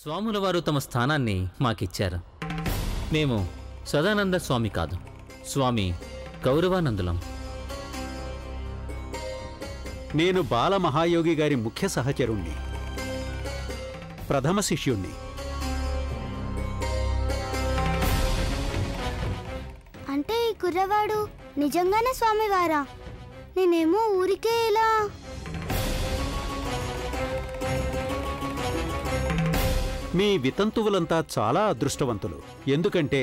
స్వాముల వారు తమ స్థానాన్ని మాకిచ్చారు. మేము సదానంద స్వామి కాదు, స్వామి గౌరవానందులం. నేను బాలమహాయోగి గారి ముఖ్య సహచరుణ్ణి, ప్రథమ శిష్యుణ్ణి. అంటే ఈ కుర్రవాడు నిజంగానే స్వామివారా? నేనేమో ఊరికే ఇలా. మీ వితంతువులంతా చాలా అదృష్టవంతులు. ఎందుకంటే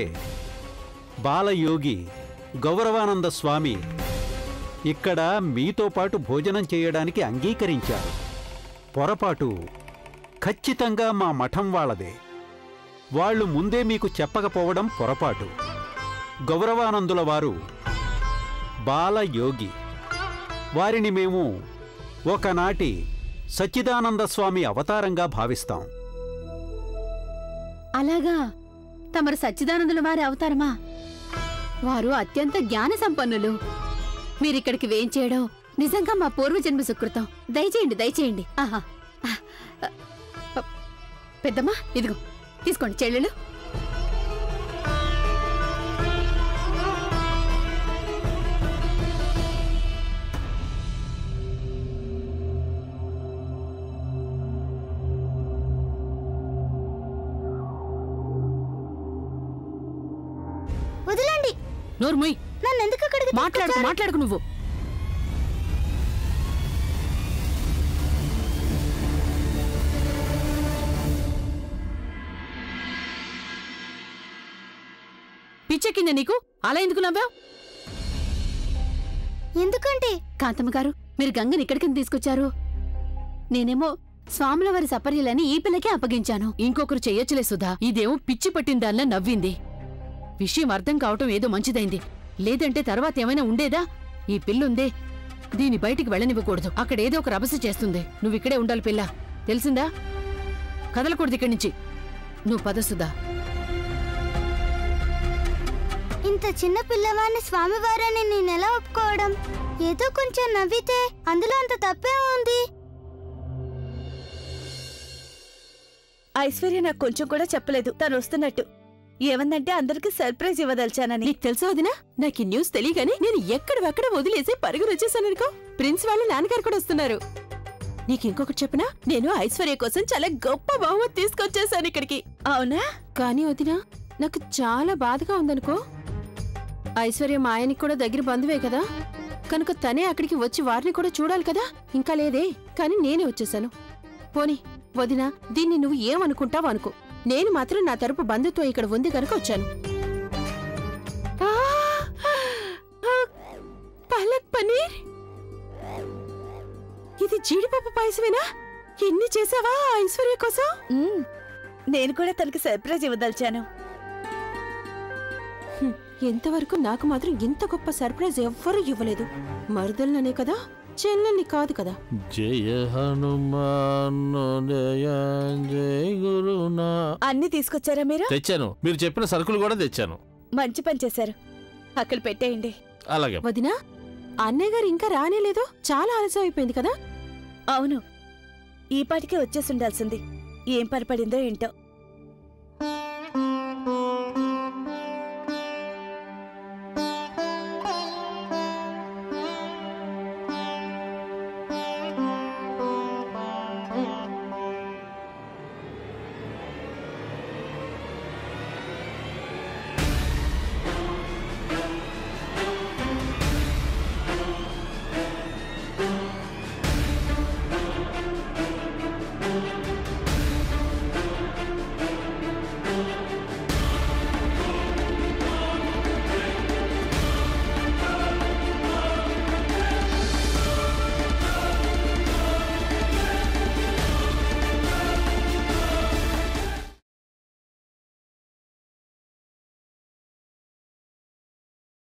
బాలయోగి గౌరవానంద స్వామి ఇక్కడ మీతో పాటు భోజనం చేయడానికి అంగీకరించారు. పొరపాటు ఖచ్చితంగా మా మఠం వాళ్ళదే. వాళ్ళు ముందే మీకు చెప్పకపోవడం పొరపాటు. గౌరవానందుల వారు బాలయోగి. వారిని మేము ఒకనాటి సచ్చిదానంద స్వామి అవతారంగా భావిస్తాం. అలాగా? తమరు సచ్చిదానందుల వారి అవతారమా? వారు అత్యంత జ్ఞాన సంపన్నులు. మీరిక్కడికి వేయించేయడం నిజంగా మా పూర్వజన్మ సుకృతం. దయచేయండి, దయచేయండి. ఆహా, పెద్దమ్మా, ఇదిగో తీసుకోండి చెల్లెలు. వదలండి. నోర్ముయ్, నన్ను ఎందుకు అక్కడికి మాట్లాడుకు నువ్వు. పిచ్చెక్కిందా నీకు? అలా ఎందుకు నవ్వావు? ఎందుకంటే కాంతమ్మ గారు, మీరు గంగని ఇక్కడికి తీసుకొచ్చారు. నేనేమో స్వాముల వారి సపర్యలని ఈ పిల్లకే అప్పగించాను. ఇంకొకరు చెయ్యొచ్చులే సుధా. ఇదేమో పిచ్చి పట్టిందాల్లా నవ్వింది. విషయం అర్థం కావటం ఏదో మంచిదైంది. లేదంటే తర్వాత ఏమైనా ఉండేదా? ఈ పిల్లుందే, దీని బయటికి వెళ్ళనివ్వకూడదు. అక్కడేదో ఒక రభస చేస్తుంది. నువ్విక్కడే ఉండాలి పిల్ల, తెలిసిందా? కదలకూడదు ఇక్కడి నుంచి. నువ్వు పద సుధా. ఇంత చిన్న పిల్లవాడిని స్వామివారని నేనెలా ఒప్పుకోవడం? ఏదో కొంచెం నవ్వితే అందులో అంత తప్పే ఉంది. ఐశ్వర్య నాకు కొంచెం కూడా చెప్పలేదు తను వస్తున్నట్టు. ఏమందంటే అందరికి సర్ప్రైజ్ ఇవ్వదలిచానని. నీకు తెలుసా వదినా? నాకు ఈ న్యూస్ తెలియగానే నేను ఎక్కడెక్కడ వదిలేసి పరుగులు వచ్చేసాననుకో. ప్రిన్స్ వాళ్ళ నాన్నగారు కూడా వస్తున్నారు. నీకు ఇంకొకటి చెప్పనా? నేను ఐశ్వర్య కోసం చాలా గొప్ప బహుమతి తీసుకొచ్చేసాను ఇక్కడికి. అవునా? కానీ వదినా, నాకు చాలా బాధగా ఉందనుకో. ఐశ్వర్య మా ఆయనకి కూడా దగ్గర బంధువే కదా, కనుక తనే అక్కడికి వచ్చి వారిని కూడా చూడాలి కదా. ఇంకా లేదే, కానీ నేనే వచ్చేసాను. పోనీ వదినా, దీన్ని నువ్వు ఏమనుకుంటావు అనుకో. నేను మాత్రం నా తరపు బంధుత్వం ఇక్కడ ఉంది కనుక వచ్చాను. పాలక్ పనీర్, ఇది జీడిపప్పు పాయసమేనా? ఎన్ని చేసావా ఐశ్వర్య కోసం? నేను కూడా తనకి సర్ప్రైజ్ ఇవ్వదలిచాను. ఎంతవరకు నాకు మాత్రం ఇంత గొప్ప సర్ప్రైజ్ ఎవ్వరూ ఇవ్వలేదు. మరుదలనే కదా, చెల్లెల్ని కాదు కదా. జయ హనుమాన్ జయ జయ గురునా. అన్ని తీసుకొచ్చారా మీరు? తెచ్చాను. మీరు చెప్పిన సరుకులు కూడా తెచ్చాను. మంచి పని చేశారు. అక్కడ పెట్టేయండి. అలాగే వదినా, అన్నయ్య గారు ఇంకా రానేలేదు. చాలా ఆలస్యం అయిపోయింది కదా. అవును, ఈ పాటికే వచ్చేసి ఉండాల్సింది. ఏం పడిపడిందో ఏంటో.